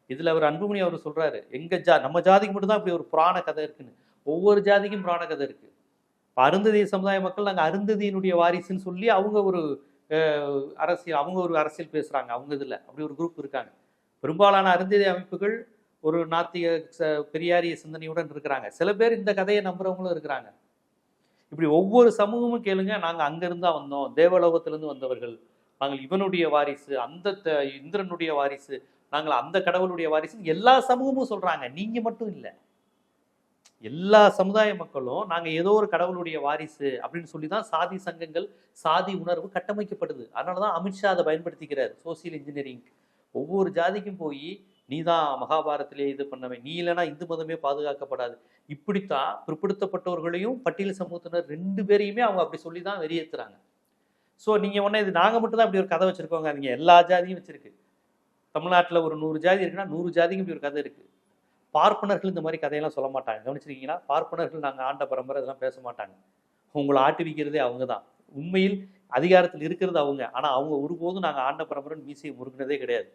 இதுல அவர் அன்புமணி அவர் சொல்றாரு, நம்ம ஜாதிக்கு மட்டும்தான் இப்படி ஒரு புராண கதை இருக்குன்னு. ஒவ்வொரு ஜாதிக்கும் புராண கதை இருக்கு. அருந்ததி சமுதாய மக்கள் நாங்கள் அருந்ததியினுடைய வாரிசுன்னு சொல்லி அவங்க ஒரு அரசியல் பேசுறாங்க. அவங்க இதுல அப்படி ஒரு குரூப் இருக்காங்க. பெரும்பாலான அருந்ததி அமைப்புகள் ஒரு நாத்திக பெரியாரிய சிந்தனையுடன் இருக்கிறாங்க. சில பேர் இந்த கதையை நம்புறவங்களும் இருக்கிறாங்க. இப்படி ஒவ்வொரு சமூகமும் கேளுங்க, நாங்க அங்கிருந்தா வந்தோம், தேவலோகத்திலிருந்து வந்தவர்கள், நாங்கள் இவனுடைய வாரிசு, அந்த இந்திரனுடைய வாரிசு, நாங்கள் அந்த கடவுளுடைய வாரிசு, எல்லா சமூகமும் சொல்றாங்க. நீங்க மட்டும் இல்லை, எல்லா சமுதாய மக்களும் நாங்க ஏதோ ஒரு கடவுளுடைய வாரிசு அப்படின்னு சொல்லிதான் சாதி சங்கங்கள், சாதி உணர்வு கட்டமைக்கப்படுது. அதனாலதான் அமித்ஷா அதை பயன்படுத்திக்கிறார், சோசியல் இன்ஜினியரிங். ஒவ்வொரு ஜாதிக்கும் போய் நீ தான் மகாபாரத்திலே இது பண்ணவே, நீ இல்லைன்னா இந்து மதமே பாதுகாக்கப்படாது. இப்படித்தான் பிற்படுத்தப்பட்டவர்களையும் பட்டியல் சமூகத்தினர் 2 பேரையுமே அவங்க அப்படி சொல்லி தான் வெளியேற்றுறாங்க. ஸோ நீங்கள் ஒன்று இது நாங்கள் மட்டும் தான் இப்படி ஒரு கதை வச்சுருக்கோங்க, நீங்கள் எல்லா ஜாதியும் வச்சுருக்கு. தமிழ்நாட்டில் ஒரு 100 ஜாதி இருக்குன்னா 100 ஜாதிக்கும் இப்படி ஒரு கதை இருக்குது. பார்ப்பனர்கள் இந்த மாதிரி கதையெல்லாம் சொல்ல மாட்டாங்க. கவனிச்சிருக்கீங்களா? பார்ப்பனர்கள் நாங்கள் ஆண்ட பரம்பரை இதெல்லாம் பேச மாட்டாங்க. உங்களை ஆட்டுவிக்கிறதே அவங்க தான். உண்மையில் அதிகாரத்தில் இருக்கிறது அவங்க. ஆனால் அவங்க ஒருபோதும் நாங்கள் ஆண்ட பரம்பரைன்னு மீசையை முறுக்கினதே கிடையாது.